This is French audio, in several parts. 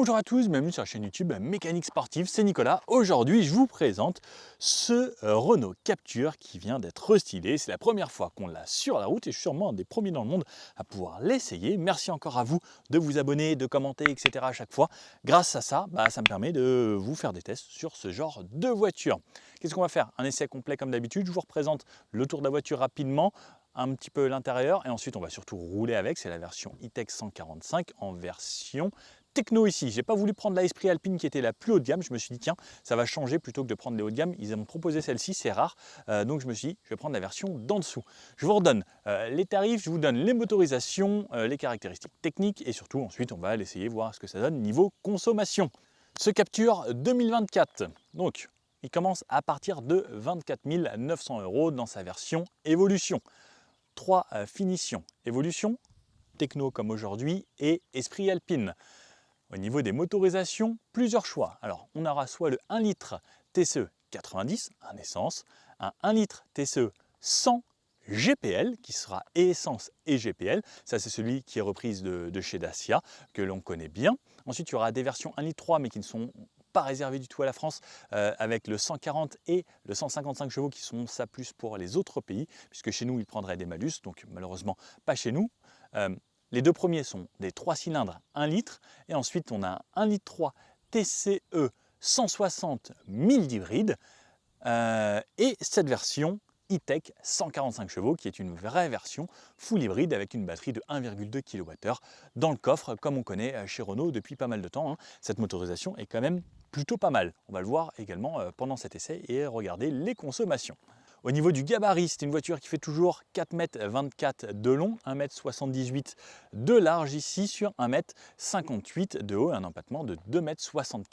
Bonjour à tous, bienvenue sur la chaîne YouTube Mécanique Sportive, c'est Nicolas. Aujourd'hui, je vous présente ce Renault Captur qui vient d'être restylé. C'est la première fois qu'on l'a sur la route et je suis sûrement un des premiers dans le monde à pouvoir l'essayer. Merci encore à vous de vous abonner, de commenter, etc. à chaque fois. Grâce à ça, ça me permet de vous faire des tests sur ce genre de voiture. Qu'est-ce qu'on va faire? Un essai complet comme d'habitude. Je vous représente le tour de la voiture rapidement, un petit peu l'intérieur et ensuite on va surtout rouler avec. C'est la version E-Tech 145 en version techno ici. J'ai pas voulu prendre la Esprit Alpine qui était la plus haut de gamme. Je me suis dit tiens, ça va changer plutôt que de prendre les hauts de gamme. Ils m'ont proposé celle-ci, c'est rare. Donc je me suis dit je vais prendre la version d'en dessous. Je vous redonne les tarifs, je vous donne les motorisations, les caractéristiques techniques et surtout ensuite on va l'essayer, voir ce que ça donne niveau consommation. Ce Captur 2024, donc il commence à partir de 24 900 € dans sa version Evolution. Trois finitions, Evolution, techno comme aujourd'hui et Esprit Alpine. Au niveau des motorisations, plusieurs choix. Alors, on aura soit le 1 litre TCE 90, un essence, un 1 litre TCE 100 GPL, qui sera et essence et GPL. Ça, c'est celui qui est reprise de chez Dacia, que l'on connaît bien. Ensuite, il y aura des versions 1 litre 3, mais qui ne sont pas réservées du tout à la France, avec le 140 et le 155 chevaux, qui sont ça plus pour les autres pays, puisque chez nous, ils prendraient des malus, donc malheureusement, pas chez nous. Les deux premiers sont des 3 cylindres 1 litre et ensuite on a un 1 litre 3 TCE 160 000 d'hybride et cette version E-Tech 145 chevaux qui est une vraie version full hybride avec une batterie de 1,2 kWh dans le coffre comme on connaît chez Renault depuis pas mal de temps. Cette motorisation est quand même plutôt pas mal. On va le voir également pendant cet essai et regarder les consommations. Au niveau du gabarit, c'est une voiture qui fait toujours 4,24 m de long, 1,78 m de large ici sur 1,58 m de haut et un empattement de 2,64 m.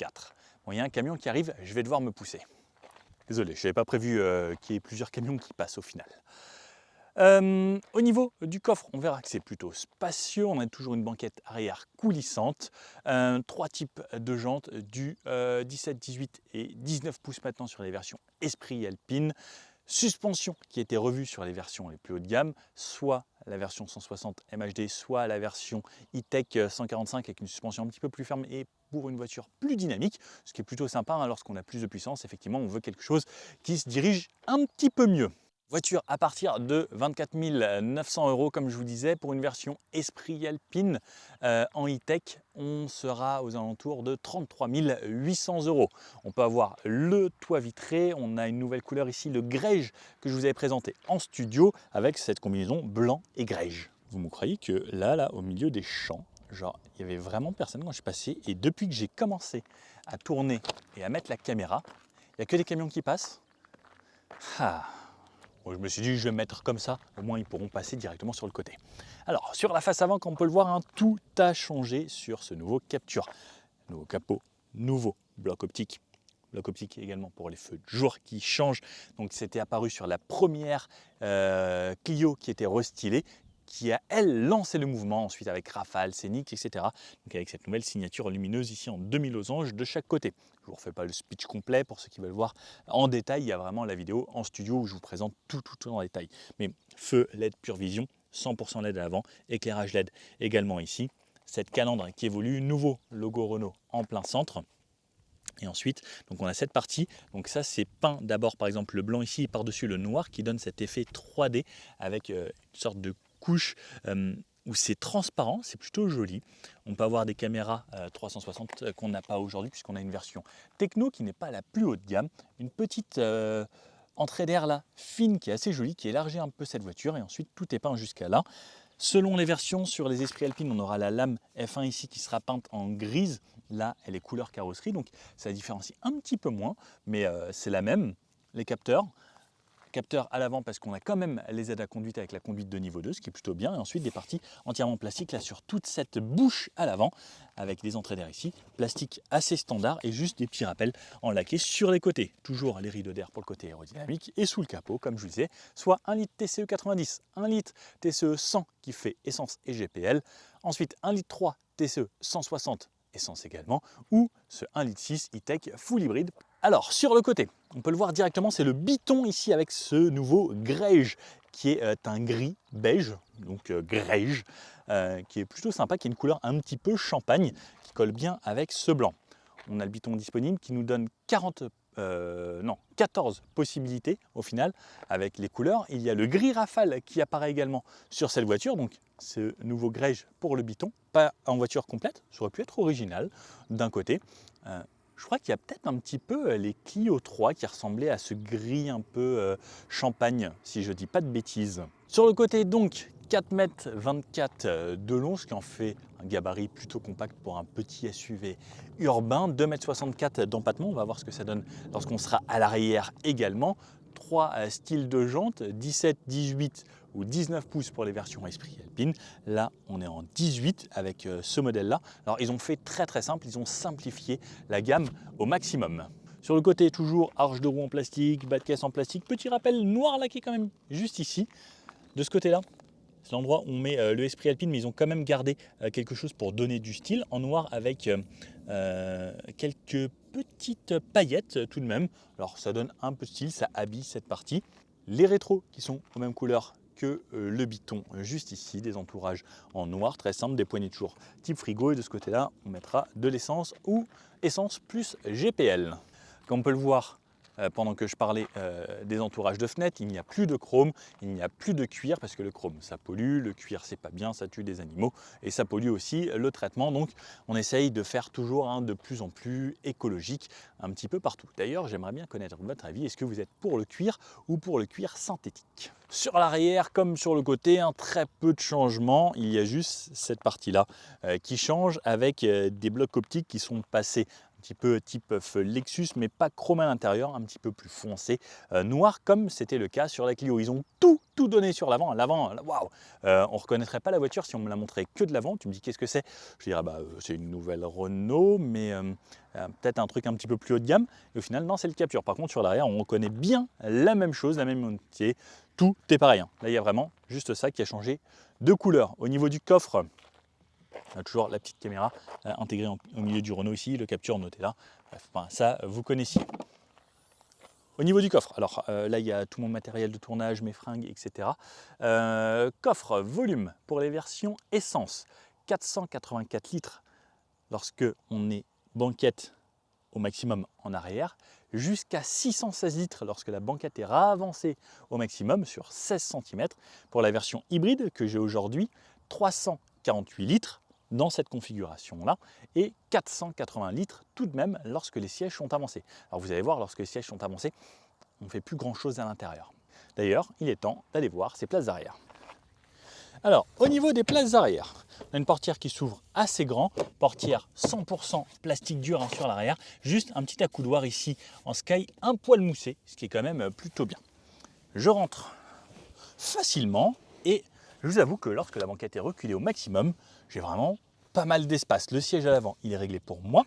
Bon, il y a un camion qui arrive, je vais devoir me pousser. Désolé, je n'avais pas prévu qu'il y ait plusieurs camions qui passent au final. Au niveau du coffre, on verra que c'est plutôt spacieux. On a toujours une banquette arrière coulissante. Trois types de jantes du 17, 18 et 19 pouces maintenant sur les versions Esprit Alpine. Suspension qui a été revue sur les versions les plus haut de gamme, soit la version 160 MHD, soit la version E-Tech 145 avec une suspension un petit peu plus ferme et pour une voiture plus dynamique, ce qui est plutôt sympa lorsqu'on a plus de puissance. Effectivement, on veut quelque chose qui se dirige un petit peu mieux. Voiture à partir de 24 900 € comme je vous disais, pour une version Esprit Alpine en E-Tech, on sera aux alentours de 33 800 €. On peut avoir le toit vitré, on a une nouvelle couleur ici, le grège que je vous avais présenté en studio avec cette combinaison blanc et grège. Vous me croyez que là, au milieu des champs, genre il y avait vraiment personne quand je suis passé et depuis que j'ai commencé à tourner et à mettre la caméra, il n'y a que des camions qui passent. Bon, je me suis dit, je vais mettre comme ça, au moins ils pourront passer directement sur le côté. Alors, sur la face avant, comme on peut le voir, tout a changé sur ce nouveau Captur. Nouveau capot, nouveau bloc optique également pour les feux de jour qui changent. Donc, c'était apparu sur la première Clio qui était restylée, qui a, elle, lancé le mouvement, ensuite avec Rafale, Scénic, etc. Donc avec cette nouvelle signature lumineuse ici en 2000 losanges de chaque côté. Je ne vous refais pas le speech complet pour ceux qui veulent voir en détail. Il y a vraiment la vidéo en studio où je vous présente tout en détail. Mais feu LED Pure Vision, 100% LED à l'avant, éclairage LED également ici. Cette calandre qui évolue, nouveau logo Renault en plein centre. Et ensuite, donc on a cette partie, donc ça c'est peint d'abord par exemple le blanc ici et par-dessus le noir qui donne cet effet 3D avec une sorte de couche où c'est transparent, c'est plutôt joli. On peut avoir des caméras 360 qu'on n'a pas aujourd'hui puisqu'on a une version techno qui n'est pas la plus haut de gamme, une petite entrée d'air là fine qui est assez jolie, qui élargit un peu cette voiture et ensuite tout est peint jusqu'à là. Selon les versions, sur les Esprit Alpine, on aura la lame F1 ici qui sera peinte en grise. Là, elle est couleur carrosserie, donc ça différencie un petit peu moins, mais c'est la même. Les capteurs à l'avant parce qu'on a quand même les aides à conduite avec la conduite de niveau 2, ce qui est plutôt bien. Et ensuite des parties entièrement plastiques là sur toute cette bouche à l'avant, avec des entrées d'air ici, plastique assez standard et juste des petits rappels en laqué sur les côtés. Toujours les rideaux d'air pour le côté aérodynamique et sous le capot, comme je vous disais, soit 1 litre TCE 90, 1 litre TCE 100 qui fait essence et GPL, ensuite 1 litre 3 TCE 160 essence également, ou ce 1 litre 6 E-Tech full hybride. Alors sur le côté, on peut le voir directement, c'est le biton ici avec ce nouveau grège qui est un gris beige, donc greige, qui est plutôt sympa, qui est une couleur un petit peu champagne, qui colle bien avec ce blanc. On a le biton disponible qui nous donne 14 possibilités au final avec les couleurs. Il y a le gris rafale qui apparaît également sur cette voiture, donc ce nouveau greige pour le biton, pas en voiture complète, ça aurait pu être original d'un côté. Je crois qu'il y a peut-être un petit peu les Clio 3 qui ressemblaient à ce gris un peu champagne, si je ne dis pas de bêtises. Sur le côté donc, 4,24 m de long, ce qui en fait un gabarit plutôt compact pour un petit SUV urbain. 2,64 m d'empattement, on va voir ce que ça donne lorsqu'on sera à l'arrière également. 3 styles de jantes, 17, 18 ou 19 pouces pour les versions Esprit Alpine. Là, on est en 18 avec ce modèle-là. Alors, ils ont fait très simple, ils ont simplifié la gamme au maximum. Sur le côté, toujours arche de roue en plastique, bas de caisse en plastique. Petit rappel noir laqué quand même, juste ici. De ce côté-là, c'est l'endroit où on met le Esprit Alpine, mais ils ont quand même gardé quelque chose pour donner du style, en noir avec quelques petites paillettes tout de même. Alors ça donne un peu de style, ça habille cette partie. Les rétros qui sont aux mêmes couleurs que le biton juste ici, des entourages en noir, très simple, des poignées de jour type frigo, et de ce côté-là, on mettra de l'essence ou essence plus GPL. Comme on peut le voir, pendant que je parlais des entourages de fenêtres, il n'y a plus de chrome, il n'y a plus de cuir, parce que le chrome ça pollue, le cuir c'est pas bien, ça tue des animaux et ça pollue aussi le traitement. Donc on essaye de faire toujours de plus en plus écologique un petit peu partout. D'ailleurs, j'aimerais bien connaître votre avis, est-ce que vous êtes pour le cuir ou pour le cuir synthétique? Sur l'arrière comme sur le côté, très peu de changements, il y a juste cette partie-là qui change avec des blocs optiques qui sont passés un petit peu type Lexus, mais pas chrome à l'intérieur, un petit peu plus foncé, noir comme c'était le cas sur la Clio. Ils ont tout donné sur l'avant. L'avant, waouh, on ne reconnaîtrait pas la voiture si on me la montrait que de l'avant. Tu me dis qu'est-ce que c'est? Je dirais c'est une nouvelle Renault, mais peut-être un truc un petit peu plus haut de gamme. Et au final, non, c'est le Capture. Par contre, sur l'arrière, on reconnaît bien la même chose, la même unité. Tout est pareil. Là, il y a vraiment juste ça qui a changé de couleur. Au niveau du coffre, on a toujours la petite caméra intégrée au milieu du Renault ici, le Capture noté là. Bref, ça, vous connaissez. Au niveau du coffre, alors là, il y a tout mon matériel de tournage, mes fringues, etc. Coffre volume pour les versions essence, 484 litres lorsque on est banquette au maximum en arrière, jusqu'à 616 litres lorsque la banquette est réavancée au maximum sur 16 cm. Pour la version hybride que j'ai aujourd'hui, 348 litres dans cette configuration-là et 480 litres tout de même lorsque les sièges sont avancés. Alors vous allez voir, lorsque les sièges sont avancés, on ne fait plus grand-chose à l'intérieur. D'ailleurs, il est temps d'aller voir ces places arrière. Alors, au niveau des places arrière, on a une portière qui s'ouvre assez grand, portière 100% plastique dur sur l'arrière, juste un petit accoudoir ici en sky, un poil moussé, ce qui est quand même plutôt bien. Je rentre facilement et je vous avoue que lorsque la banquette est reculée au maximum, j'ai vraiment pas mal d'espace. Le siège à l'avant, il est réglé pour moi.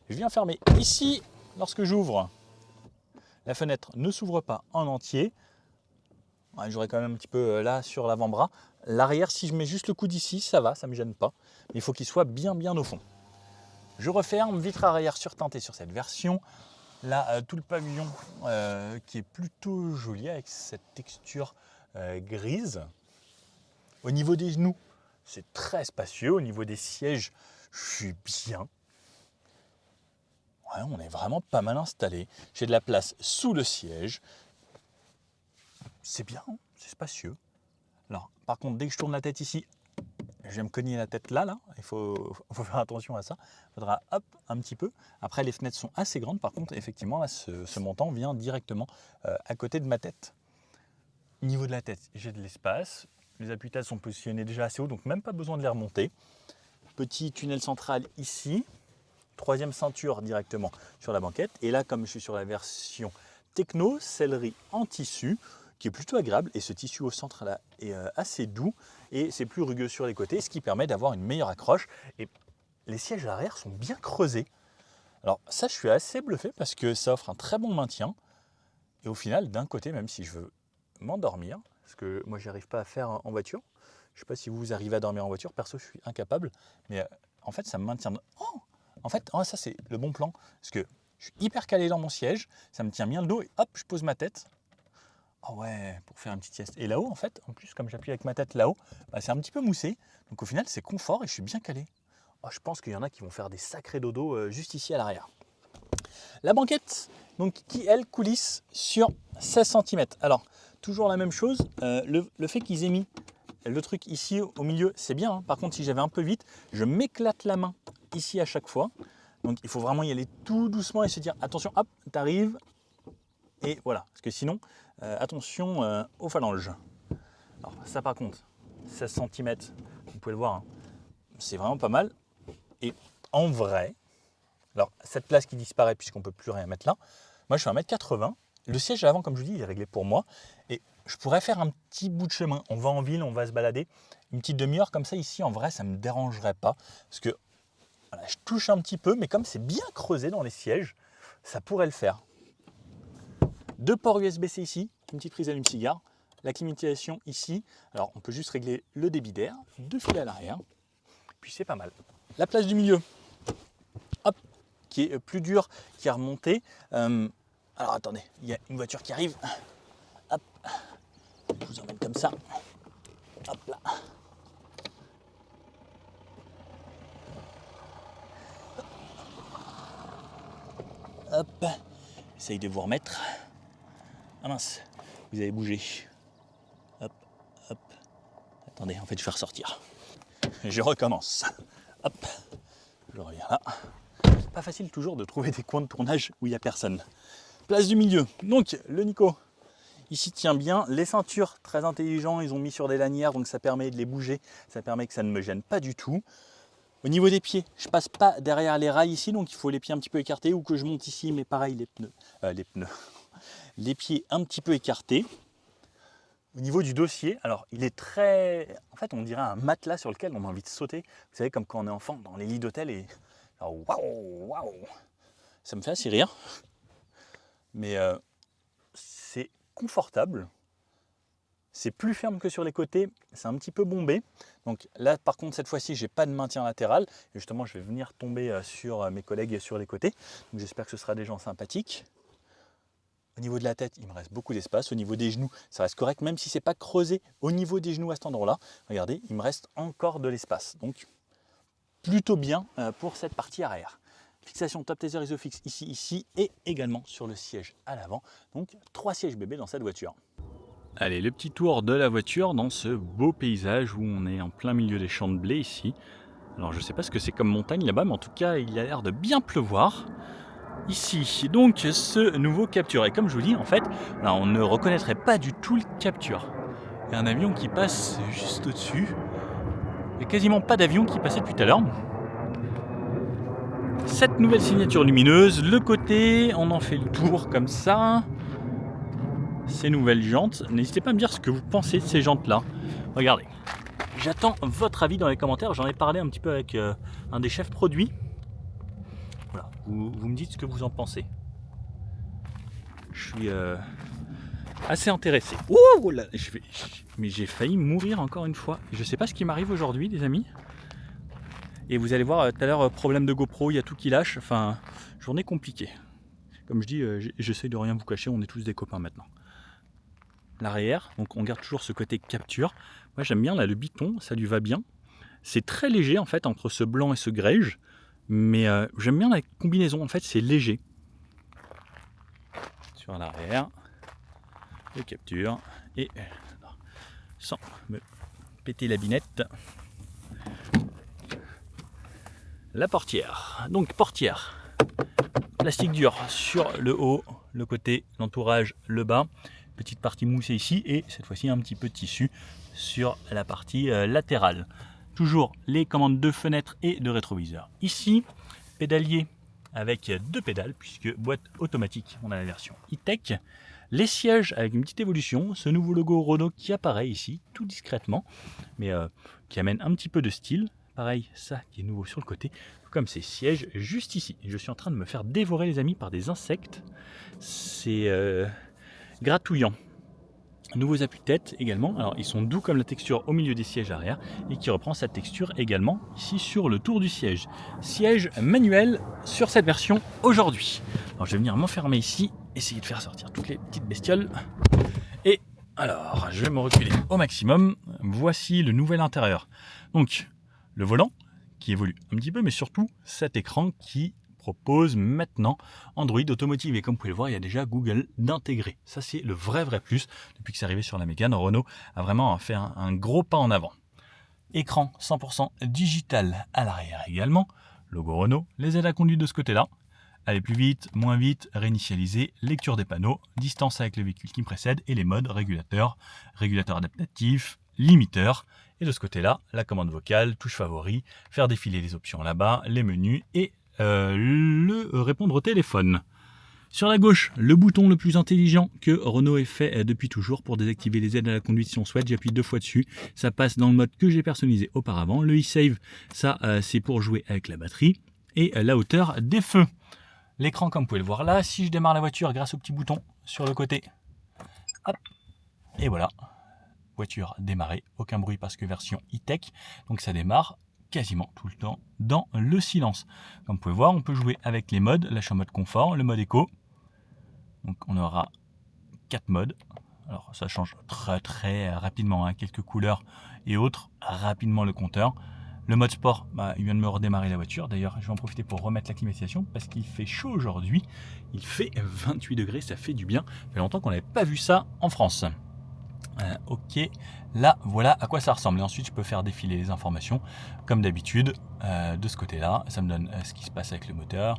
Je viens fermer ici, lorsque j'ouvre, la fenêtre ne s'ouvre pas en entier. Ouais, j'aurai quand même un petit peu là sur l'avant-bras. L'arrière, si je mets juste le coude ici, ça va, ça ne me gêne pas. Mais il faut qu'il soit bien au fond. Je referme, vitre arrière surteintée sur cette version. Là, tout le pavillon qui est plutôt joli avec cette texture grise. Au niveau des genoux, c'est très spacieux. Au niveau des sièges, je suis bien. Ouais, on est vraiment pas mal installé. J'ai de la place sous le siège. C'est bien, c'est spacieux. Alors, par contre, dès que je tourne la tête ici, je vais me cogner la tête là. Il faut faire attention à ça. Il faudra hop un petit peu. Après, les fenêtres sont assez grandes. Par contre, effectivement, là, ce montant vient directement à côté de ma tête. Au niveau de la tête, j'ai de l'espace. Les appuis-têtes sont positionnés déjà assez haut, donc même pas besoin de les remonter. Petit tunnel central ici. Troisième ceinture directement sur la banquette. Et là, comme je suis sur la version Techno, sellerie en tissu, qui est plutôt agréable, et ce tissu au centre là est assez doux et c'est plus rugueux sur les côtés, ce qui permet d'avoir une meilleure accroche. Et les sièges à l'arrière sont bien creusés. Alors ça, je suis assez bluffé parce que ça offre un très bon maintien. Et au final, d'un côté, même si je veux m'endormir, parce que moi j'y arrive pas à faire en voiture, je sais pas si vous arrivez à dormir en voiture, perso je suis incapable, mais en fait ça me maintient. Ça c'est le bon plan, parce que je suis hyper calé dans mon siège, ça me tient bien le dos et hop, je pose ma tête. Ah ouais, pour faire une petite sieste. Et là-haut, en fait, en plus, comme j'appuie avec ma tête là-haut, bah, c'est un petit peu moussé. Donc au final, c'est confort et je suis bien calé. Oh, je pense qu'il y en a qui vont faire des sacrés dodos juste ici à l'arrière. La banquette, donc, qui elle coulisse sur 16 cm. Alors, toujours la même chose, le fait qu'ils aient mis le truc ici au milieu, c'est bien. Hein. Par contre, si j'avais un peu vite, je m'éclate la main ici à chaque fois. Donc il faut vraiment y aller tout doucement et se dire attention, hop, t'arrives. Et voilà, parce que sinon, attention aux phalanges. Alors ça par contre, 16 cm, vous pouvez le voir, hein, c'est vraiment pas mal. Et en vrai, alors cette place qui disparaît puisqu'on ne peut plus rien mettre là, moi je suis à 1m80. Le siège avant, comme je vous dis, il est réglé pour moi. Et je pourrais faire un petit bout de chemin. On va en ville, on va se balader. Une petite demi-heure comme ça ici, en vrai, ça ne me dérangerait pas. Parce que voilà, je touche un petit peu, mais comme c'est bien creusé dans les sièges, ça pourrait le faire. 2 ports USB-C ici, une petite prise allume-cigare, la climatisation ici. Alors on peut juste régler le débit d'air, 2 filets à l'arrière, puis c'est pas mal. La place du milieu, hop, qui est plus dure, qui est remontée. Alors attendez, il y a une voiture qui arrive. Hop, je vous emmène comme ça. Hop là. Hop, essaye de vous remettre. Ah mince, vous avez bougé. Hop, hop. Attendez, en fait, je vais ressortir. Je recommence. Hop, je reviens là. Pas facile toujours de trouver des coins de tournage où il n'y a personne. Place du milieu. Donc, le Nico, ici tient bien. Les ceintures, très intelligents, ils ont mis sur des lanières, donc ça permet de les bouger. Ça permet que ça ne me gêne pas du tout. Au niveau des pieds, je passe pas derrière les rails ici, donc il faut les pieds un petit peu écartés ou que je monte ici, mais pareil, les pieds un petit peu écartés. Au niveau du dossier, alors il est très... En fait, on dirait un matelas sur lequel on a envie de sauter. Vous savez, comme quand on est enfant dans les lits d'hôtel et... Waouh, waouh. Ça me fait assez rire. Mais c'est confortable. C'est plus ferme que sur les côtés, c'est un petit peu bombé. Donc là, par contre, cette fois-ci, j'ai pas de maintien latéral. Et justement, je vais venir tomber sur mes collègues sur les côtés. Donc j'espère que ce sera des gens sympathiques. Au niveau de la tête, il me reste beaucoup d'espace. Au niveau des genoux, ça reste correct, même si c'est pas creusé au niveau des genoux à cet endroit-là. Regardez, il me reste encore de l'espace. Donc plutôt bien pour cette partie arrière. Fixation top taser isofix ici et également sur le siège à l'avant. Donc 3 sièges bébés dans cette voiture. Allez, le petit tour de la voiture dans ce beau paysage où on est en plein milieu des champs de blé ici. Alors je ne sais pas ce que c'est comme montagne là-bas, mais en tout cas il a l'air de bien pleuvoir. Ici, donc ce nouveau Captur. Et comme je vous dis, en fait, là, on ne reconnaîtrait pas du tout le Captur. Il y a un avion qui passe juste au-dessus. Il n'y a quasiment pas d'avion qui passait depuis tout à l'heure. Cette nouvelle signature lumineuse, le côté, on en fait le tour comme ça. Ces nouvelles jantes. N'hésitez pas à me dire ce que vous pensez de ces jantes-là. Regardez. J'attends votre avis dans les commentaires. J'en ai parlé un petit peu avec un des chefs produits. Voilà. Vous me dites ce que vous en pensez. Je suis assez intéressé. Oh là, mais j'ai failli mourir encore une fois. Je ne sais pas ce qui m'arrive aujourd'hui, les amis. Et vous allez voir tout à l'heure, problème de GoPro, il y a tout qui lâche. Enfin, journée compliquée. Comme je dis, j'essaye de rien vous cacher. On est tous des copains maintenant. L'arrière, donc on garde toujours ce côté capture. Moi j'aime bien là le biton, ça lui va bien. C'est très léger en fait entre ce blanc et ce grège, mais j'aime bien la combinaison, en fait c'est léger. Sur l'arrière, le capture, et sans me péter la binette, la portière. Donc portière, plastique dur sur le haut, le côté, l'entourage, le bas. Petite partie moussée ici et cette fois-ci un petit peu de tissu sur la partie latérale. Toujours les commandes de fenêtre et de rétroviseur. Ici, pédalier avec 2 pédales puisque boîte automatique, on a la version e-tech. Les sièges avec une petite évolution, ce nouveau logo Renault qui apparaît ici tout discrètement mais qui amène un petit peu de style. Pareil, ça qui est nouveau sur le côté, comme ces sièges juste ici. Je suis en train de me faire dévorer les amis par des insectes. C'est... gratouillant. Nouveaux appuis-tête également. Alors ils sont doux comme la texture au milieu des sièges arrière et qui reprend cette texture également ici sur le tour du siège. Siège manuel sur cette version aujourd'hui. Alors je vais venir m'enfermer ici, essayer de faire sortir toutes les petites bestioles et Alors, je vais me reculer au maximum. Voici le nouvel intérieur. Donc, le volant qui évolue un petit peu, mais surtout cet écran qui propose maintenant Android Automotive. Et comme vous pouvez le voir, il y a déjà Google d'intégrer. Ça, c'est le vrai plus. Depuis que c'est arrivé sur la Mégane, Renault a vraiment fait un gros pas en avant. Écran 100% digital à l'arrière également. Logo Renault, les aides à conduite de ce côté-là. Aller plus vite, moins vite, réinitialiser, lecture des panneaux, distance avec le véhicule qui me précède et les modes régulateur adaptatif, limiteur. Et de ce côté-là, la commande vocale, touche favori, faire défiler les options là-bas, les menus et le répondre au téléphone. Sur la gauche, le bouton le plus intelligent que Renault ait fait depuis toujours pour désactiver les aides à la conduite si on souhaite. J'appuie 2 fois dessus, ça passe dans le mode que j'ai personnalisé auparavant. Le e-save, ça c'est pour jouer avec la batterie et la hauteur des feux. L'écran, comme vous pouvez le voir là, si je démarre la voiture grâce au petit bouton sur le côté, hop, et voilà, voiture démarrée, aucun bruit parce que version e-tech, donc ça démarre quasiment tout le temps dans le silence. Comme vous pouvez voir, on peut jouer avec les modes, là je suis en mode confort, le mode éco, donc on aura 4 modes. Alors ça change très rapidement, hein, quelques couleurs et autres, rapidement le compteur. Le mode sport, il vient de me redémarrer la voiture. D'ailleurs, je vais en profiter pour remettre la climatisation parce qu'il fait chaud aujourd'hui. Il fait 28 degrés, ça fait du bien. Ça fait longtemps qu'on n'avait pas vu ça en France. Ok, là voilà à quoi ça ressemble. Et ensuite, je peux faire défiler les informations comme d'habitude de ce côté-là. Ça me donne ce qui se passe avec le moteur,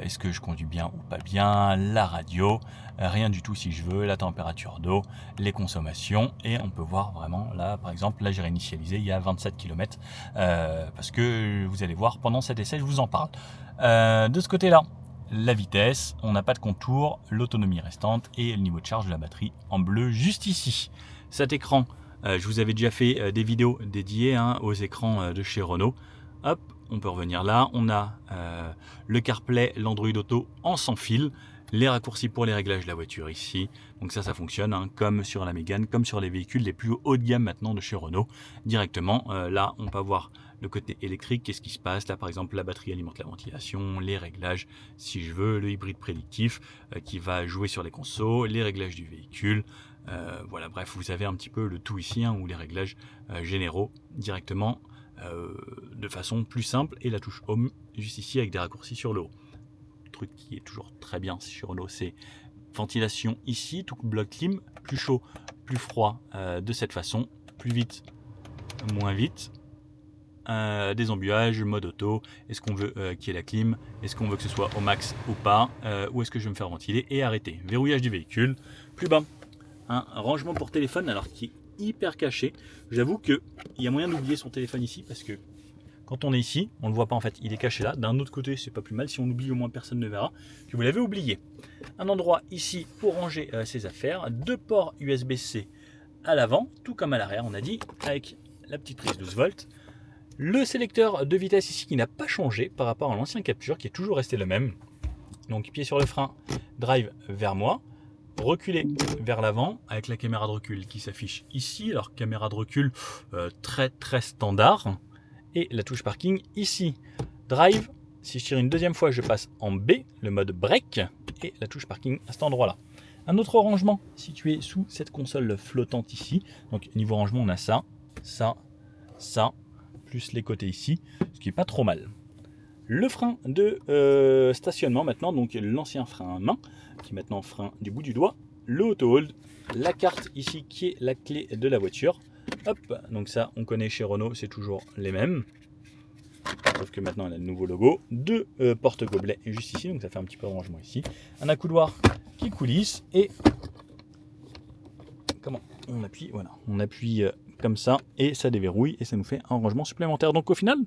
est-ce que je conduis bien ou pas bien, la radio, rien du tout si je veux, la température d'eau, les consommations. Et on peut voir vraiment là, par exemple, là j'ai réinitialisé il y a 27 km parce que vous allez voir pendant cet essai, je vous en parle. De ce côté-là, la vitesse, on n'a pas de contour, l'autonomie restante et le niveau de charge de la batterie en bleu juste ici. Cet écran, je vous avais déjà fait des vidéos dédiées aux écrans de chez Renault. Hop, on peut revenir là, on a le CarPlay, l'Android Auto en sans fil, les raccourcis pour les réglages de la voiture ici. Donc ça fonctionne comme sur la Mégane, comme sur les véhicules les plus haut de gamme maintenant de chez Renault. Directement, là on peut voir le côté électrique, qu'est-ce qui se passe. Là par exemple, la batterie alimente la ventilation, les réglages si je veux, le hybride prédictif qui va jouer sur les consos, les réglages du véhicule. Voilà, bref, vous avez un petit peu le tout ici, ou les réglages généraux directement de façon plus simple. Et la touche Home juste ici avec des raccourcis sur le haut. Truc qui est toujours très bien chez Renault, c'est ventilation ici, tout bloc clim, plus chaud, plus froid de cette façon, plus vite, moins vite. Des embuages, mode auto, est-ce qu'on veut qu'il y ait la clim, est-ce qu'on veut que ce soit au max ou pas, ou est-ce que je vais me faire ventiler et arrêter. Verrouillage du véhicule, plus bas, un rangement pour téléphone alors qui est hyper caché. J'avoue qu'il y a moyen d'oublier son téléphone ici parce que quand on est ici, on ne le voit pas en fait, il est caché là. D'un autre côté, c'est pas plus mal, si on oublie au moins personne ne verra que vous l'avez oublié. Un endroit ici pour ranger ses affaires, 2 ports USB-C à l'avant, tout comme à l'arrière on a dit, avec la petite prise 12 volts. Le sélecteur de vitesse ici qui n'a pas changé par rapport à l'ancien Capture, qui est toujours resté le même. Donc pied sur le frein, drive vers moi, reculer vers l'avant avec la caméra de recul qui s'affiche ici. Alors caméra de recul très standard. Et la touche parking ici. Drive, si je tire une deuxième fois, je passe en B, le mode break, et la touche parking à cet endroit-là. Un autre rangement situé sous cette console flottante ici. Donc niveau rangement, on a ça, plus les côtés ici, ce qui est pas trop mal. Le frein de stationnement maintenant, donc l'ancien frein à main, qui est maintenant frein du bout du doigt, le auto-hold, la carte ici qui est la clé de la voiture. Hop, donc ça on connaît chez Renault, c'est toujours les mêmes. Sauf que maintenant elle a le nouveau logo. 2 porte-gobelets juste ici, donc ça fait un petit peu de rangement ici. Un accoudoir qui coulisse et comment on appuie, voilà, on appuie comme ça et ça déverrouille et ça nous fait un rangement supplémentaire. Donc au final,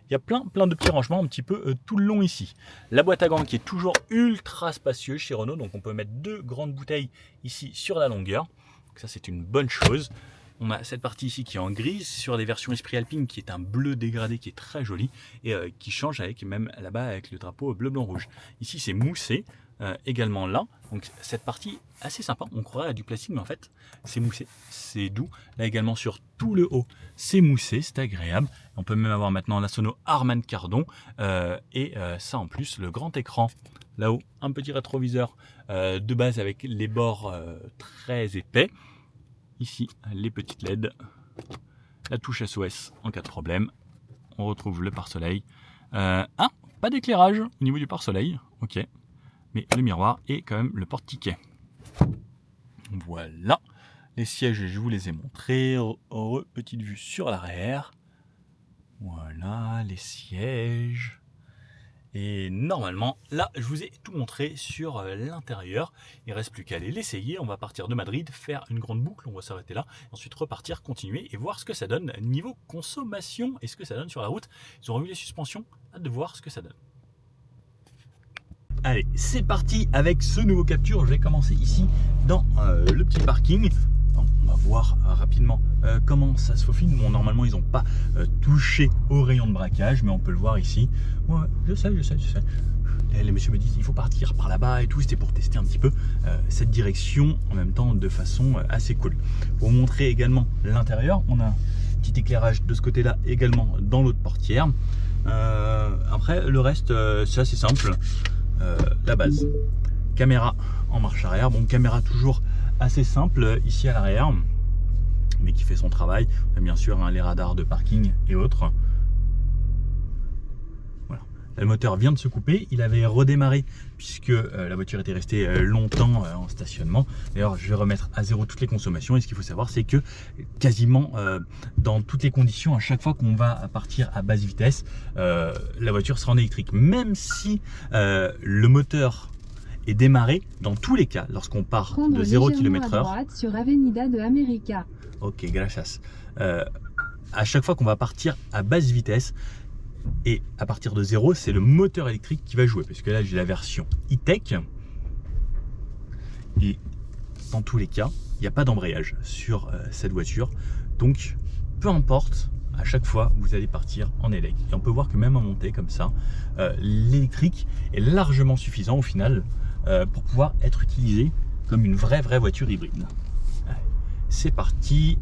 il y a plein de petits rangements un petit peu tout le long ici. La boîte à gants qui est toujours ultra spacieuse chez Renault, donc on peut mettre 2 grandes bouteilles ici sur la longueur. Donc ça c'est une bonne chose. On a cette partie ici qui est en grise sur les versions Esprit Alpine qui est un bleu dégradé qui est très joli et qui change avec même là-bas avec le drapeau bleu blanc rouge. Ici c'est moussé également là, donc cette partie assez sympa, on croirait à du plastique mais en fait c'est moussé, c'est doux. Là également sur tout le haut c'est moussé, c'est agréable. On peut même avoir maintenant la sono Harman Kardon et ça en plus le grand écran là-haut, un petit rétroviseur de base avec les bords très épais. ici les petites LED, la touche SOS en cas de problème. On retrouve le pare-soleil. Pas d'éclairage au niveau du pare-soleil, ok. Mais le miroir et quand même le porte-ticket. Voilà. Les sièges, je vous les ai montrés. Petite vue sur l'arrière. Voilà, les sièges. Et normalement, là, je vous ai tout montré sur l'intérieur. Il ne reste plus qu'à aller l'essayer. On va partir de Madrid, faire une grande boucle. On va s'arrêter là. Ensuite, repartir, continuer et voir ce que ça donne niveau consommation et ce que ça donne sur la route. Ils ont revu les suspensions. Hâte de voir ce que ça donne. Allez, c'est parti avec ce nouveau Captur. Je vais commencer ici dans le petit parking. On va voir rapidement comment ça se faufile. Bon, normalement, ils n'ont pas touché au rayon de braquage, mais on peut le voir ici. Ouais, je sais. Les messieurs me disent il faut partir par là-bas et tout. C'était pour tester un petit peu cette direction en même temps de façon assez cool. Pour vous montrer également l'intérieur, on a un petit éclairage de ce côté-là également dans l'autre portière. Après, le reste, c'est assez simple. La base, caméra en marche arrière. Bon, caméra toujours assez simple ici à l'arrière, mais qui fait son travail. On a bien sûr les radars de parking et autres. Voilà. Le moteur vient de se couper, il avait redémarré puisque la voiture était restée longtemps en stationnement. D'ailleurs, je vais remettre à zéro toutes les consommations. Et ce qu'il faut savoir, c'est que quasiment dans toutes les conditions, à chaque fois qu'on va partir à basse vitesse, la voiture sera en électrique. Même si le moteur est démarré, dans tous les cas, lorsqu'on part de 0 km/h. Sur Avenida de América. Ok, gracias. À chaque fois qu'on va partir à basse vitesse, et à partir de 0, c'est le moteur électrique qui va jouer. Parce que là, j'ai la version e-tech. Et dans tous les cas, il n'y a pas d'embrayage sur cette voiture. Donc, peu importe, à chaque fois, vous allez partir en électrique. Et on peut voir que même en montée comme ça, l'électrique est largement suffisant au final pour pouvoir être utilisé comme une vraie voiture hybride. C'est parti,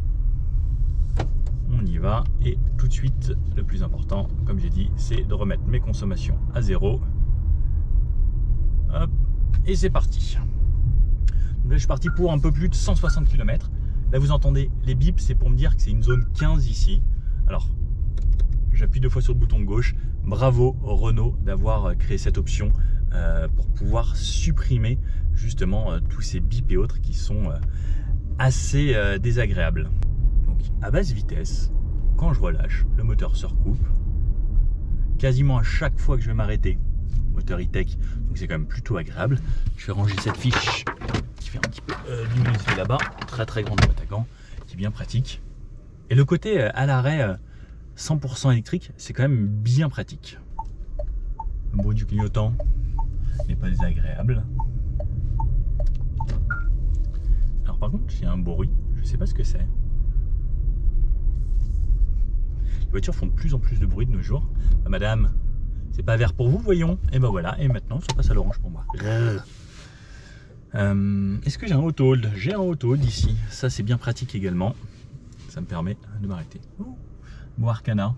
on y va. Et tout de suite, le plus important, comme j'ai dit, c'est de remettre mes consommations à zéro. Hop, et c'est parti. Donc là, je suis parti pour un peu plus de 160 km. Là, vous entendez les bips, c'est pour me dire que c'est une zone 15 ici. Alors, j'appuie 2 fois sur le bouton de gauche. Bravo Renault d'avoir créé cette option pour pouvoir supprimer justement tous ces bips et autres qui sont assez désagréables. Donc à basse vitesse, quand je relâche, le moteur se recoupe. Quasiment à chaque fois que je vais m'arrêter, moteur e-tech, donc c'est quand même plutôt agréable. Je vais ranger cette fiche qui fait un petit peu d'humidité là-bas, très grande boîte à gants, qui est bien pratique. Et le côté à l'arrêt 100% électrique, c'est quand même bien pratique. Le bruit du clignotant n'est pas désagréable. Alors par contre, il y a un bruit, je ne sais pas ce que c'est. Les voitures font de plus en plus de bruit de nos jours. Ah, madame, c'est pas vert pour vous, voyons. Et ben voilà, et maintenant ça passe à l'orange pour moi. Est-ce que j'ai un auto-hold? J'ai un auto-hold ici, ça c'est bien pratique également. Ça me permet de m'arrêter. Bon Arcana,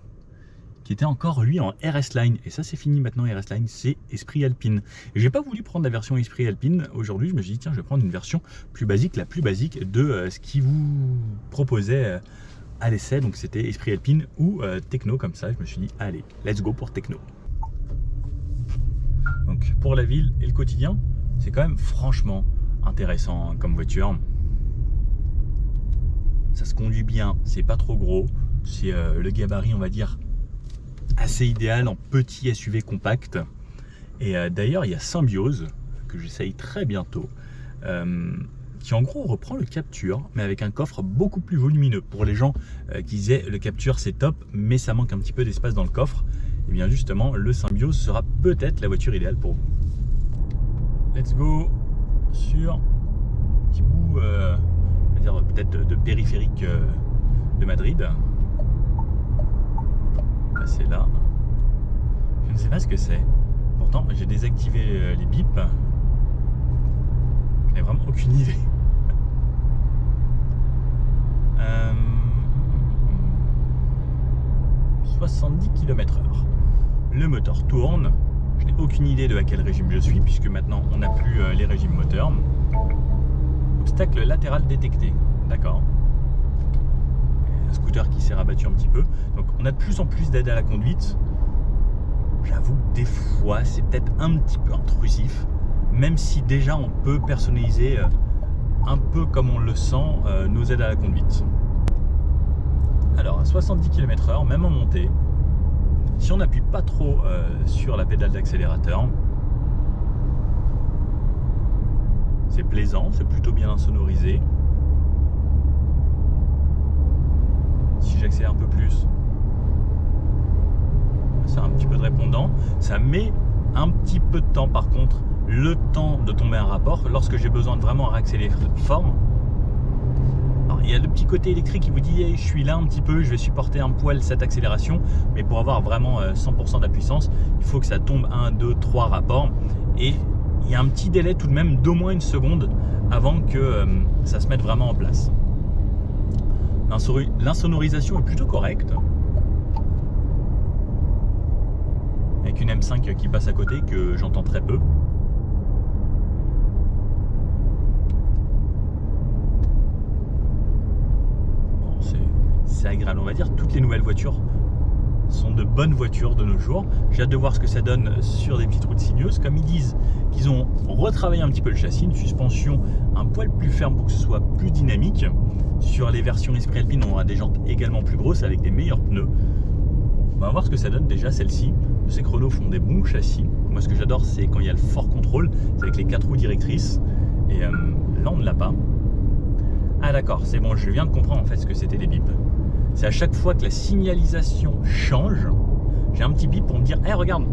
qui était encore lui en RS Line, et ça c'est fini maintenant. RS Line, c'est Esprit Alpine. Et j'ai pas voulu prendre la version Esprit Alpine aujourd'hui. Je me suis dit tiens, je vais prendre une version plus basique, la plus basique de ce qui vous proposait à l'essai. Donc c'était Esprit Alpine ou Techno, comme ça. Je me suis dit allez, let's go pour Techno. Donc pour la ville et le quotidien, c'est quand même franchement intéressant hein, comme voiture. Ça se conduit bien, c'est pas trop gros, c'est le gabarit on va dire assez idéal en petit SUV compact. Et d'ailleurs il y a Symbiose que j'essaye très bientôt qui en gros reprend le Captur mais avec un coffre beaucoup plus volumineux. Pour les gens qui disaient le Captur c'est top mais ça manque un petit peu d'espace dans le coffre, et bien justement le Symbiose sera peut-être la voiture idéale pour vous. Let's go sur un petit bout peut-être de périphérique de Madrid. C'est là. Je ne sais pas ce que c'est. Pourtant, j'ai désactivé les bips. Je n'ai vraiment aucune idée. 70 km/h. Le moteur tourne. Je n'ai aucune idée de à quel régime je suis, puisque maintenant on n'a plus les régimes moteurs. Obstacle latéral détecté. D'accord. un scooter qui s'est rabattu un petit peu. Donc on a de plus en plus d'aide à la conduite. J'avoue que des fois c'est peut-être un petit peu intrusif, même si déjà on peut personnaliser un peu comme on le sent nos aides à la conduite. Alors à 70 km/h, même en montée, si on n'appuie pas trop sur la pédale d'accélérateur, c'est plaisant, c'est plutôt bien sonorisé. Si j'accélère un peu plus, c'est un petit peu de répondant. Ça met un petit peu de temps par contre, le temps de tomber un rapport lorsque j'ai besoin de vraiment réaccélérer fort. Alors, il y a le petit côté électrique qui vous dit hey, je suis là un petit peu, je vais supporter un poil cette accélération, mais pour avoir vraiment 100% de la puissance, il faut que ça tombe 1, 2, 3 rapports. Et il y a un petit délai tout de même d'au moins une seconde avant que ça se mette vraiment en place. L'insonorisation est plutôt correcte. Avec une M5 qui passe à côté que j'entends très peu. Bon, c'est agréable, on va dire. Toutes les nouvelles voitures sont de bonnes voitures de nos jours. J'ai hâte de voir ce que ça donne sur des petites routes sinueuses. Comme ils disent qu'ils ont retravaillé un petit peu le châssis, une suspension un poil plus ferme pour que ce soit plus dynamique. Sur les versions Esprit Alpine, on aura des jantes également plus grosses avec des meilleurs pneus. On va voir ce que ça donne déjà celle-ci. Ces chronos font des bons châssis. Moi ce que j'adore c'est quand il y a le fort contrôle, c'est avec les 4 roues directrices. Et là on ne l'a pas. Ah d'accord, c'est bon, je viens de comprendre en fait ce que c'était les bips. C'est à chaque fois que la signalisation change, j'ai un petit bip pour me dire hey, regarde,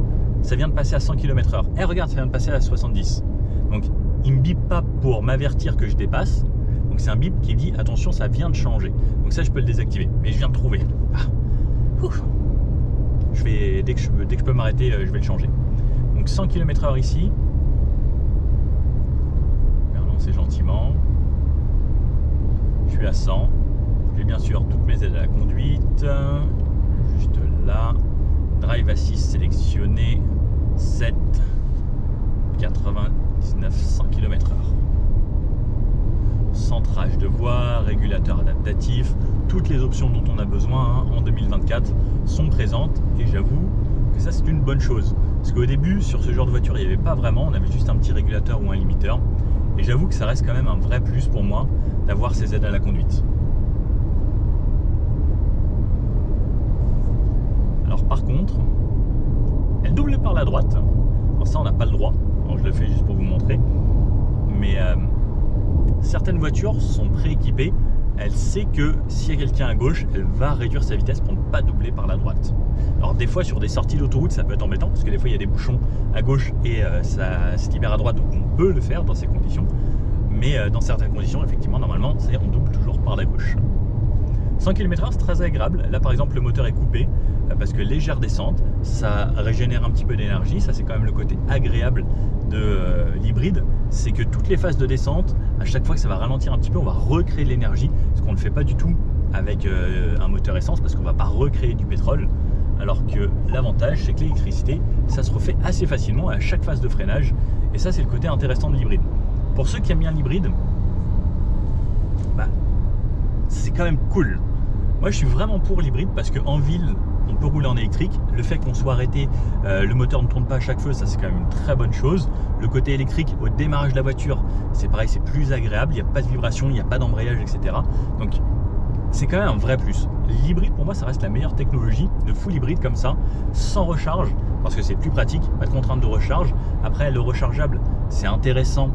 ça vient de passer à 100 km/h. Hey, regarde, ça vient de passer à 70. Donc il ne me bip pas pour m'avertir que je dépasse. Donc c'est un bip qui dit attention, ça vient de changer. Donc ça je peux le désactiver. Mais je viens de trouver. Je vais, dès que je peux m'arrêter, je vais le changer. Donc 100 km/h ici. Je vais relancer gentiment. Je suis à 100. J'ai bien sûr toutes mes aides à la conduite. Juste là. Drive assist sélectionné. 7. 99, 100 km/h. Centrage de voie, régulateur adaptatif, toutes les options dont on a besoin en 2024 sont présentes et j'avoue que ça c'est une bonne chose. Parce qu'au début sur ce genre de voiture il n'y avait pas vraiment, on avait juste un petit régulateur ou un limiteur et j'avoue que ça reste quand même un vrai plus pour moi d'avoir ces aides à la conduite. Alors par contre, elle double par la droite, alors ça on n'a pas le droit, alors, je le fais juste pour vous montrer, mais certaines voitures sont prééquipées, elle sait que s'il y a quelqu'un à gauche, elle va réduire sa vitesse pour ne pas doubler par la droite. Alors des fois sur des sorties d'autoroute ça peut être embêtant parce que des fois il y a des bouchons à gauche et ça se libère à droite, donc on peut le faire dans ces conditions. Mais dans certaines conditions, effectivement, normalement, on double toujours par la gauche. 100 km/h, c'est très agréable. Là par exemple le moteur est coupé parce que légère descente, ça régénère un petit peu d'énergie. Ça c'est quand même le côté agréable de l'hybride, c'est que toutes les phases de descente, à chaque fois que ça va ralentir un petit peu, on va recréer de l'énergie, ce qu'on ne fait pas du tout avec un moteur essence parce qu'on ne va pas recréer du pétrole. Alors que l'avantage c'est que l'électricité, ça se refait assez facilement à chaque phase de freinage et ça c'est le côté intéressant de l'hybride. Pour ceux qui aiment bien l'hybride, c'est quand même cool. Moi je suis vraiment pour l'hybride parce qu'en ville on peut rouler en électrique. Le fait qu'on soit arrêté, le moteur ne tourne pas à chaque feu, ça c'est quand même une très bonne chose. Le côté électrique au démarrage de la voiture, c'est pareil, c'est plus agréable, il n'y a pas de vibration, il n'y a pas d'embrayage, etc. Donc c'est quand même un vrai plus. L'hybride pour moi ça reste la meilleure technologie de full hybride comme ça, sans recharge, parce que c'est plus pratique, pas de contrainte de recharge. Après le rechargeable c'est intéressant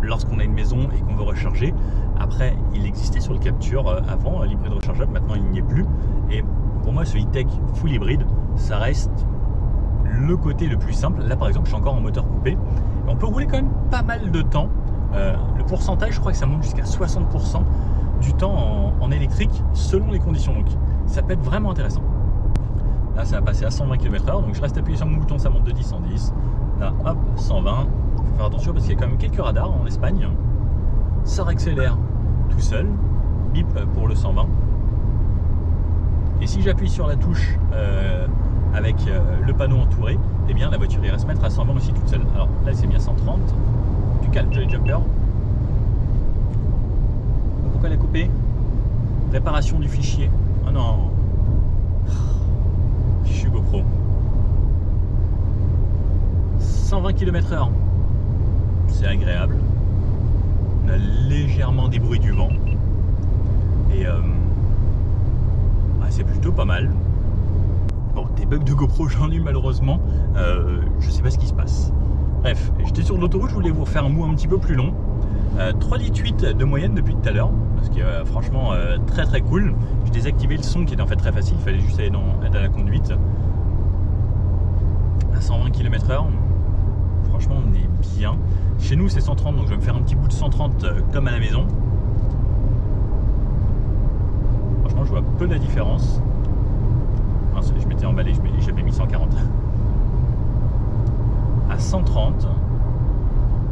lorsqu'on a une maison et qu'on veut recharger. Après il existait sur le Capture avant l'hybride rechargeable, maintenant il n'y est plus. Et pour moi ce e-tech full hybride ça reste le côté le plus simple. Là par exemple je suis encore en moteur coupé et on peut rouler quand même pas mal de temps. Le pourcentage je crois que ça monte jusqu'à 60% du temps en électrique selon les conditions, donc ça peut être vraiment intéressant. Là ça va passer à 120 km/h, donc je reste appuyé sur mon bouton, ça monte de 10 en 10. Là hop, 120, il faut faire attention parce qu'il y a quand même quelques radars en Espagne. Ça réaccélère tout seul, bip pour le 120. Et si j'appuie sur la touche avec le panneau entouré, eh bien la voiture ira se mettre à 120 aussi toute seule. Alors là c'est bien 130, du calme Jolly Jumper. Pourquoi elle a coupé? Réparation du fichier. Oh non. Fichier GoPro. 120 km/h. C'est agréable. On a légèrement des bruits du vent. Et c'est plutôt pas mal. Bon, des bugs de GoPro, j'en ai eu malheureusement. Je sais pas ce qui se passe. Bref, j'étais sur l'autoroute, je voulais vous faire un mot un petit peu plus long. 3,8 de moyenne depuis tout à l'heure, ce qui est franchement très très cool. J'ai désactivé le son qui était en fait très facile, il fallait juste aller dans aide à la conduite. À 120 km/h, franchement on est bien. Chez nous c'est 130, donc je vais me faire un petit bout de 130 comme à la maison. Franchement je vois peu la différence. Non, je m'étais emballé, j'avais mis 140. À 130,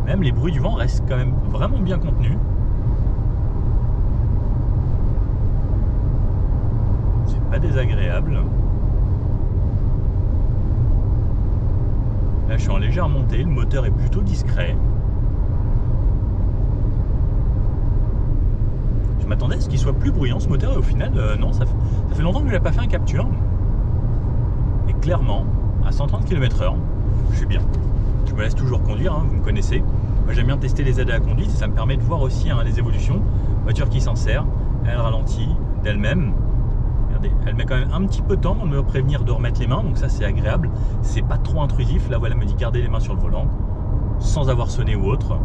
même les bruits du vent restent quand même vraiment bien contenus. C'est pas désagréable. Là je suis en légère montée, le moteur est plutôt discret. Je m'attendais à ce qu'il soit plus bruyant ce moteur et au final non, ça fait longtemps que je n'ai pas fait un capture. Et clairement, à 130 km/h, je suis bien. Je me laisse toujours conduire, hein, vous me connaissez. Moi j'aime bien tester les aides à la conduite, ça me permet de voir aussi les évolutions. Voiture qui s'en sert, elle ralentit d'elle-même. Regardez, elle met quand même un petit peu de temps à me prévenir de remettre les mains, donc ça c'est agréable. C'est pas trop intrusif, là voilà, elle me dit garder les mains sur le volant, sans avoir sonné ou autre.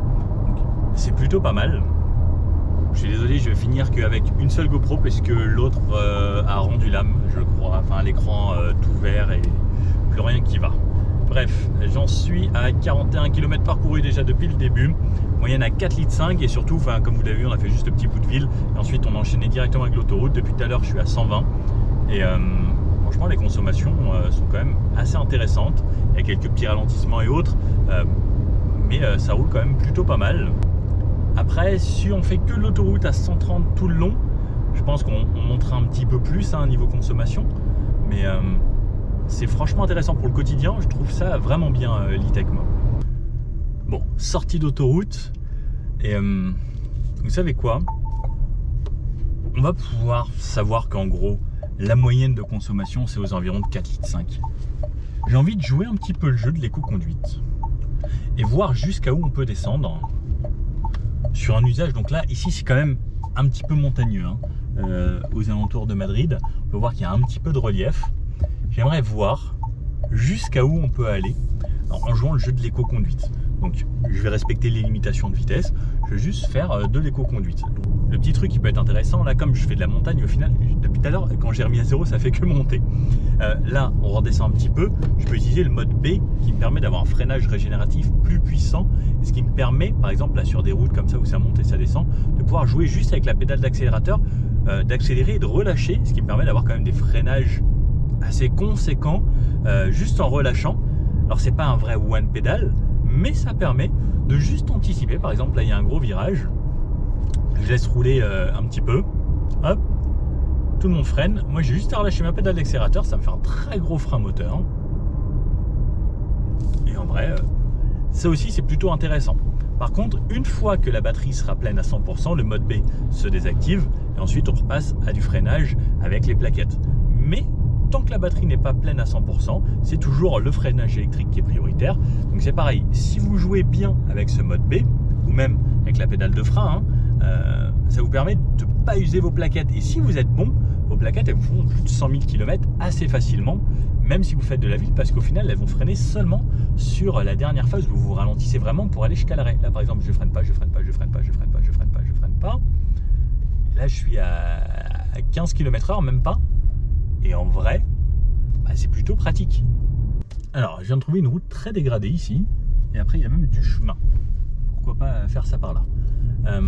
C'est plutôt pas mal. Je suis désolé, je vais finir qu'avec une seule GoPro parce que l'autre a rendu l'âme, je crois. Enfin l'écran tout vert et plus rien qui va. Bref, j'en suis à 41 km parcourus déjà depuis le début, moyenne à 4,5 litres et surtout, comme vous l'avez vu, on a fait juste le petit bout de ville et ensuite on a enchaîné directement avec l'autoroute. Depuis tout à l'heure je suis à 120 et franchement les consommations sont quand même assez intéressantes. Il y a quelques petits ralentissements et autres, mais ça roule quand même plutôt pas mal. Après, si on fait que l'autoroute à 130 tout le long, je pense qu'on montera un petit peu plus niveau consommation, mais c'est franchement intéressant pour le quotidien, je trouve ça vraiment bien l'e-tech moi. Bon, sortie d'autoroute, et vous savez quoi? On va pouvoir savoir qu'en gros, la moyenne de consommation c'est aux environs de 4,5 litres. J'ai envie de jouer un petit peu le jeu de l'éco-conduite et voir jusqu'à où on peut descendre sur un usage. Donc là, ici c'est quand même un petit peu montagneux, aux alentours de Madrid. On peut voir qu'il y a un petit peu de relief. J'aimerais voir jusqu'à où on peut aller en jouant le jeu de l'éco-conduite. Donc je vais respecter les limitations de vitesse, je vais juste faire de l'éco-conduite. Le petit truc qui peut être intéressant, là comme je fais de la montagne au final, depuis tout à l'heure quand j'ai remis à zéro ça fait que monter. Là on redescend un petit peu, je peux utiliser le mode B qui me permet d'avoir un freinage régénératif plus puissant, et ce qui me permet par exemple là sur des routes comme ça où ça monte et ça descend, de pouvoir jouer juste avec la pédale d'accélérateur, d'accélérer et de relâcher, ce qui me permet d'avoir quand même des freinages assez conséquents juste en relâchant. Alors c'est pas un vrai one pédale, mais ça permet de juste anticiper. Par exemple là il y a un gros virage, je laisse rouler un petit peu, hop, tout le monde freine, moi j'ai juste à relâcher ma pédale d'accélérateur, ça me fait un très gros frein moteur, et en vrai ça aussi c'est plutôt intéressant. Par contre, une fois que la batterie sera pleine à 100%, le mode B se désactive et ensuite on repasse à du freinage avec les plaquettes. Mais tant que la batterie n'est pas pleine à 100%, c'est toujours le freinage électrique qui est prioritaire. Donc c'est pareil, si vous jouez bien avec ce mode B, ou même avec la pédale de frein, ça vous permet de ne pas user vos plaquettes. Et si vous êtes bon, vos plaquettes elles vous font plus de 100 000 km assez facilement, même si vous faites de la ville, parce qu'au final elles vont freiner seulement sur la dernière phase où vous ralentissez vraiment pour aller jusqu'à l'arrêt. Là par exemple je freine pas, je freine pas, je freine pas, je freine pas, je freine pas, je freine pas. Là je suis à 15 km/h, même pas. Et en vrai, c'est plutôt pratique. Alors, je viens de trouver une route très dégradée ici. Et après, il y a même du chemin. Pourquoi pas faire ça par là? La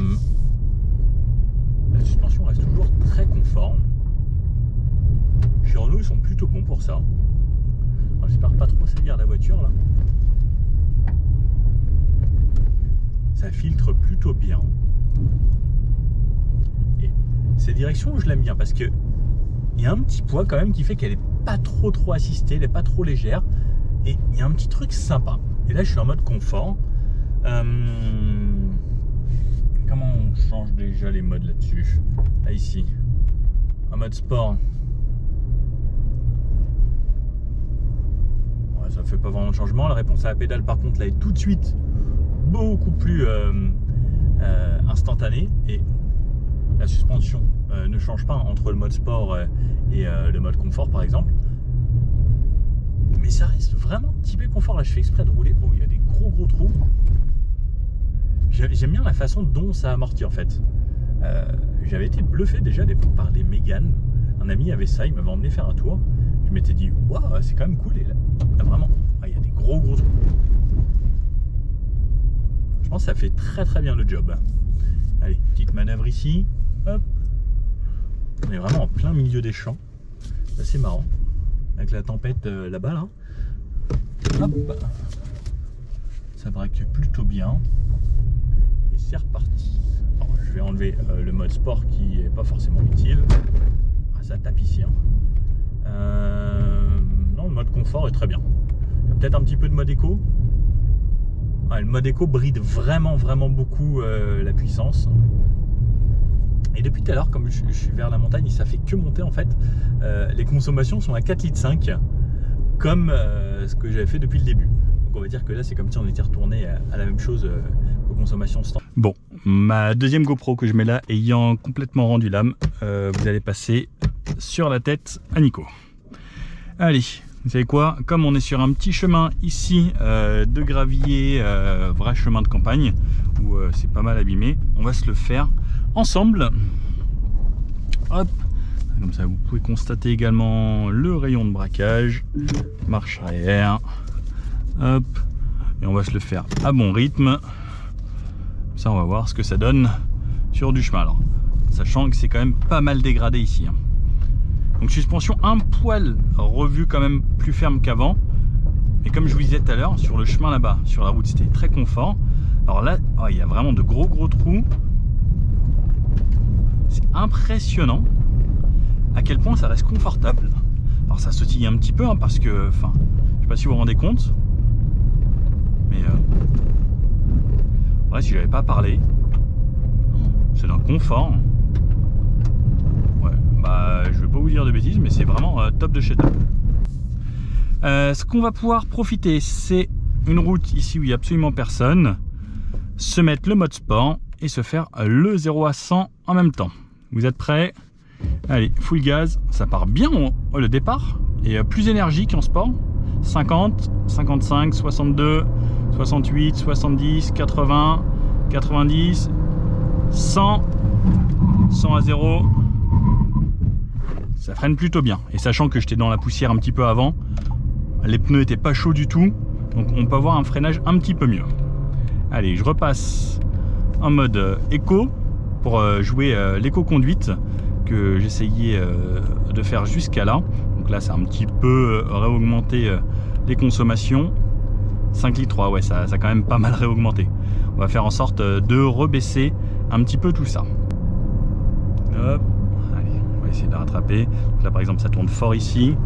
suspension reste toujours très conforme. Sur nous, ils sont plutôt bons pour ça. J'espère pas trop salir la voiture là. Ça filtre plutôt bien. Et cette direction, je l'aime bien parce que il y a un petit poids quand même qui fait qu'elle n'est pas trop assistée, elle n'est pas trop légère. Et il y a un petit truc sympa. Et là, je suis en mode confort. Comment on change déjà les modes là-dessus? Là, ici. en mode sport. Ouais, ça fait pas vraiment de changement. La réponse à la pédale par contre là est tout de suite beaucoup plus instantanée, et la suspension ne change pas entre le mode sport et le mode confort par exemple. Mais ça reste vraiment typé confort. Là je fais exprès de rouler. Oh, il y a des gros trous. J'aime bien la façon dont ça amortit en fait. J'avais été bluffé déjà à l'époque par les Mégane. Un ami avait ça, il m'avait emmené faire un tour. Je m'étais dit, waouh, c'est quand même cool. Et là vraiment, il y a des gros trous. Je pense que ça fait très bien le job. Allez, petite manœuvre ici. Hop. On est vraiment en plein milieu des champs. C'est assez marrant. Avec la tempête là-bas, là. Hop. Ça braque plutôt bien. Et c'est reparti. Alors, je vais enlever le mode sport qui n'est pas forcément utile. Ah, ça tape ici. Hein. Non, le mode confort est très bien. Il y a peut-être un petit peu de mode éco. Ah, le mode éco bride vraiment beaucoup la puissance. Et depuis tout à l'heure, comme je suis vers la montagne, ça fait que monter en fait. Les consommations sont à 4,5 litres, comme ce que j'avais fait depuis le début. Donc on va dire que là c'est comme si on était retourné à la même chose qu'aux consommations standard. Bon, ma deuxième GoPro que je mets là ayant complètement rendu l'âme, vous allez passer sur la tête à Nico. Allez, vous savez quoi, comme on est sur un petit chemin ici de gravier, vrai chemin de campagne, où c'est pas mal abîmé, on va se le faire ensemble. Hop, comme ça vous pouvez constater également le rayon de braquage, marche arrière, hop, et on va se le faire à bon rythme. Ça on va voir ce que ça donne sur du chemin. Alors sachant que c'est quand même pas mal dégradé ici, hein. Donc suspension un poil revue quand même plus ferme qu'avant, mais comme je vous disais tout à l'heure, sur le chemin là-bas, sur la route, c'était très confort. Alors là, oh, il y a vraiment de gros trous. C'est impressionnant à quel point ça reste confortable. Alors ça sautille un petit peu, hein, parce que, enfin, je sais pas si vous vous rendez compte, mais ouais, si j'avais pas parlé, c'est d'un confort. Ouais, bah je vais pas vous dire de bêtises, mais c'est vraiment top de chez top. Ce qu'on va pouvoir profiter, c'est une route ici où il n'y a absolument personne, se mettre le mode sport et se faire le 0 à 100 en même temps. Vous êtes prêts? Allez, full gaz, ça part bien le départ, et plus énergique en sport. 50, 55, 62, 68, 70, 80, 90, 100, 100 à 0. Ça freine plutôt bien. Et sachant que j'étais dans la poussière un petit peu avant, les pneus n'étaient pas chauds du tout, donc on peut avoir un freinage un petit peu mieux. Allez, je repasse en mode éco pour jouer l'éco-conduite que j'essayais de faire jusqu'à là. Donc là, c'est un petit peu réaugmenté les consommations. 5 litres 3, ouais, ça a quand même pas mal réaugmenté. On va faire en sorte de rebaisser un petit peu tout ça. Hop, allez, on va essayer de rattraper. Donc là, par exemple, ça tourne fort ici.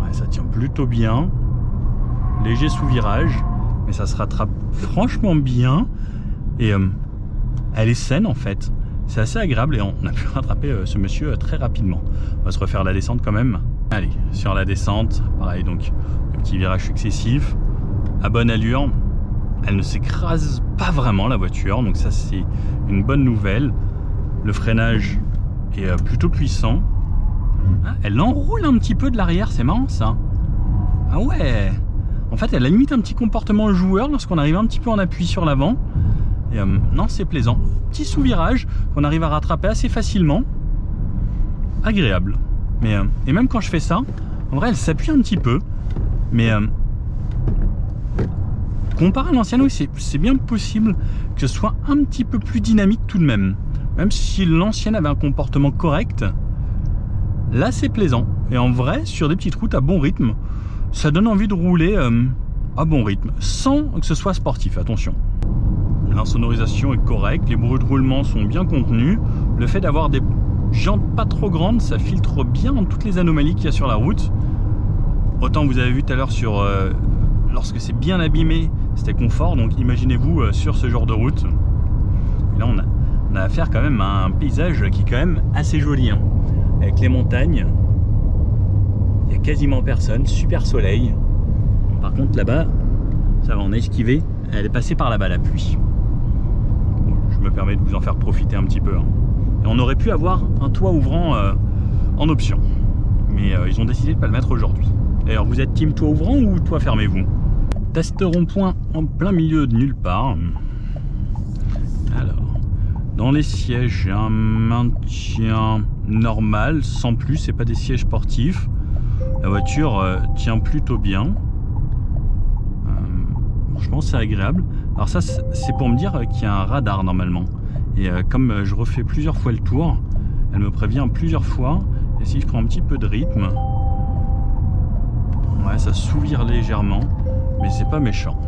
Ouais, ça tient plutôt bien. Léger sous-virage, mais ça se rattrape franchement bien. Et elle est saine en fait. C'est assez agréable et on a pu rattraper ce monsieur très rapidement. On va se refaire la descente quand même. Allez, sur la descente, pareil, donc le petit virage successif, à bonne allure. Elle ne s'écrase pas vraiment la voiture, donc ça c'est une bonne nouvelle. Le freinage est plutôt puissant. Ah, elle enroule un petit peu de l'arrière, c'est marrant ça. Ah ouais. En fait, elle a limite un petit comportement joueur lorsqu'on arrive un petit peu en appui sur l'avant. Et non, c'est plaisant. Petit sous-virage qu'on arrive à rattraper assez facilement. Agréable. Mais, et même quand je fais ça, en vrai, elle s'appuie un petit peu. Mais comparé à l'ancienne, oui, c'est bien possible que ce soit un petit peu plus dynamique tout de même. Même si l'ancienne avait un comportement correct, là, c'est plaisant. Et en vrai, sur des petites routes à bon rythme, ça donne envie de rouler à bon rythme, sans que ce soit sportif, attention. L'insonorisation est correcte, les bruits de roulement sont bien contenus. Le fait d'avoir des jantes pas trop grandes, ça filtre bien toutes les anomalies qu'il y a sur la route. Autant vous avez vu tout à l'heure sur lorsque c'est bien abîmé, c'était confort. Donc imaginez-vous sur ce genre de route. Et là on a affaire quand même à un paysage qui est quand même assez joli, hein. avec les montagnes. Il n'y a quasiment personne, super soleil. Par contre là-bas, ça va, on a esquivé, elle est passée par là-bas la pluie. Bon, je me permets de vous en faire profiter un petit peu. Hein. Et on aurait pu avoir un toit ouvrant en option. Mais ils ont décidé de ne pas le mettre aujourd'hui. D'ailleurs, vous êtes team toit ouvrant ou toit fermé vous? Test rond-point en plein milieu de nulle part. Alors, dans les sièges, j'ai un maintien normal, sans plus, c'est pas des sièges sportifs. La voiture tient plutôt bien. Franchement, c'est agréable. Alors ça, c'est pour me dire qu'il y a un radar normalement. Et comme je refais plusieurs fois le tour, elle me prévient plusieurs fois. Et si je prends un petit peu de rythme, ouais, ça sourire légèrement, mais c'est pas méchant.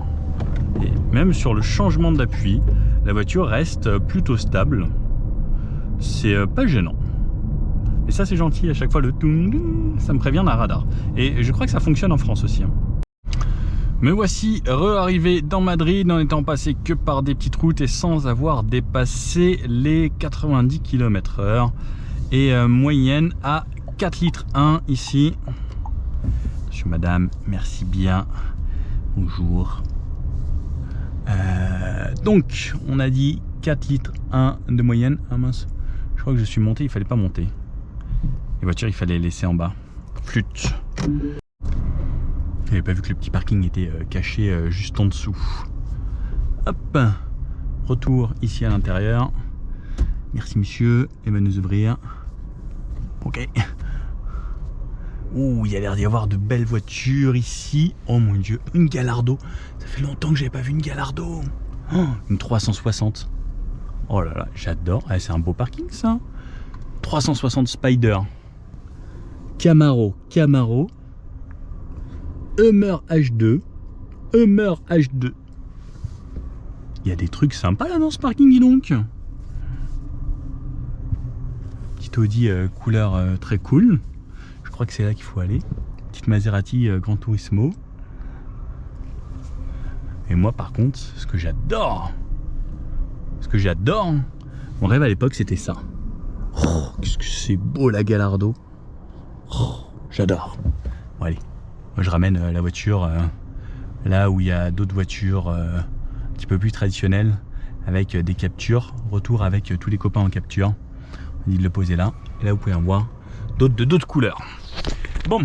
Et même sur le changement d'appui, la voiture reste plutôt stable. C'est pas gênant. Et ça, c'est gentil, à chaque fois le toum, ça me prévient d'un radar. Et je crois que ça fonctionne en France aussi. Hein. Me voici re-arrivé dans Madrid en n'étant passé que par des petites routes et sans avoir dépassé les 90 km/h. Et moyenne à 4 litres 1 ici. Monsieur, madame, merci bien. Bonjour. Donc, on a dit 4 litres 1 de moyenne. Ah mince, je crois que je suis monté, il fallait pas monter. Les voitures, il fallait les laisser en bas. Flûte. J'avais pas vu que le petit parking était caché juste en dessous. Hop. Retour ici à l'intérieur. Merci monsieur, et va nous ouvrir. Ok. Ouh, il y a l'air d'y avoir de belles voitures ici. Oh mon dieu, une Gallardo. Ça fait longtemps que j'avais pas vu une Gallardo. Oh, une 360. Oh là là, j'adore. Ah, c'est un beau parking ça. 360 Spider. Camaro. Hummer H2. Hummer H2. Il y a des trucs sympas là dans ce parking, dis donc. Petite Audi couleur très cool. Je crois que c'est là qu'il faut aller. Petite Maserati Gran Turismo. Et moi par contre, ce que j'adore, mon rêve à l'époque c'était ça. Oh, qu'est-ce que c'est beau la Gallardo. Oh, j'adore. Bon allez, moi je ramène la voiture là où il y a d'autres voitures un petit peu plus traditionnelles avec des captures. Retour avec tous les copains en capture. On dit de le poser là. Et là vous pouvez en voir d'autres couleurs. Bon,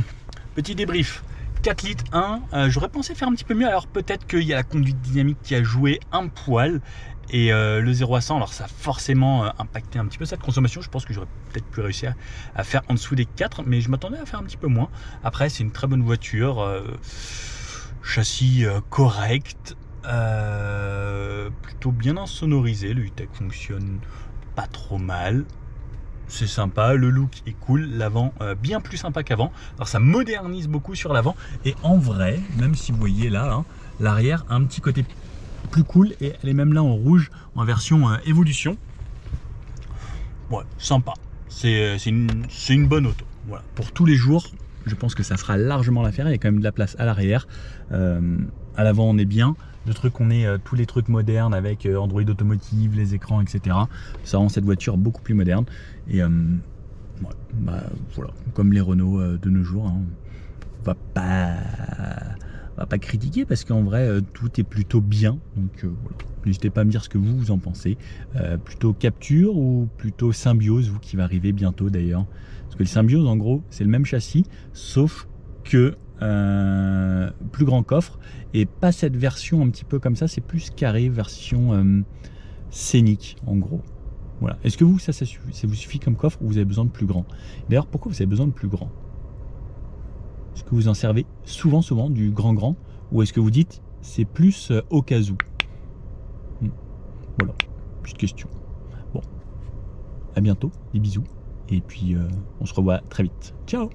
petit débrief. 4 litres 1, j'aurais pensé faire un petit peu mieux. Alors peut-être qu'il y a la conduite dynamique qui a joué un poil. Et le 0 à 100, alors ça a forcément impacté un petit peu cette consommation. Je pense que j'aurais peut-être pu réussir à faire en dessous des 4, mais je m'attendais à faire un petit peu moins. Après, c'est une très bonne voiture. Châssis correct. Plutôt bien insonorisé. Le E-Tech fonctionne pas trop mal. C'est sympa, le look est cool, l'avant bien plus sympa qu'avant. Alors ça modernise beaucoup sur l'avant. Et en vrai, même si vous voyez là, hein, l'arrière a un petit côté plus cool. Et elle est même là en rouge, en version évolution. Ouais, sympa. C'est une bonne auto. Voilà. Pour tous les jours, je pense que ça fera largement l'affaire. Il y a quand même de la place à l'arrière. À l'avant, on est bien. Le truc, on est tous les trucs modernes avec Android Automotive, les écrans, etc. Ça rend cette voiture beaucoup plus moderne. Et ouais, bah, voilà, comme les Renault de nos jours, hein, on va pas critiquer parce qu'en vrai, tout est plutôt bien. Donc voilà, n'hésitez pas à me dire ce que vous en pensez. Plutôt Capture ou plutôt Symbiose, vous qui va arriver bientôt d'ailleurs. Parce que le Symbiose, en gros, c'est le même châssis, sauf que plus grand coffre et pas cette version un petit peu comme ça, c'est plus carré, version scénique en gros. Voilà. Est-ce que vous, ça vous suffit comme coffre ou vous avez besoin de plus grand? D'ailleurs, pourquoi vous avez besoin de plus grand? Est-ce que vous en servez souvent du grand ou est-ce que vous dites c'est plus au cas où? Voilà, petite question. Bon, à bientôt, des bisous et puis on se revoit très vite. Ciao!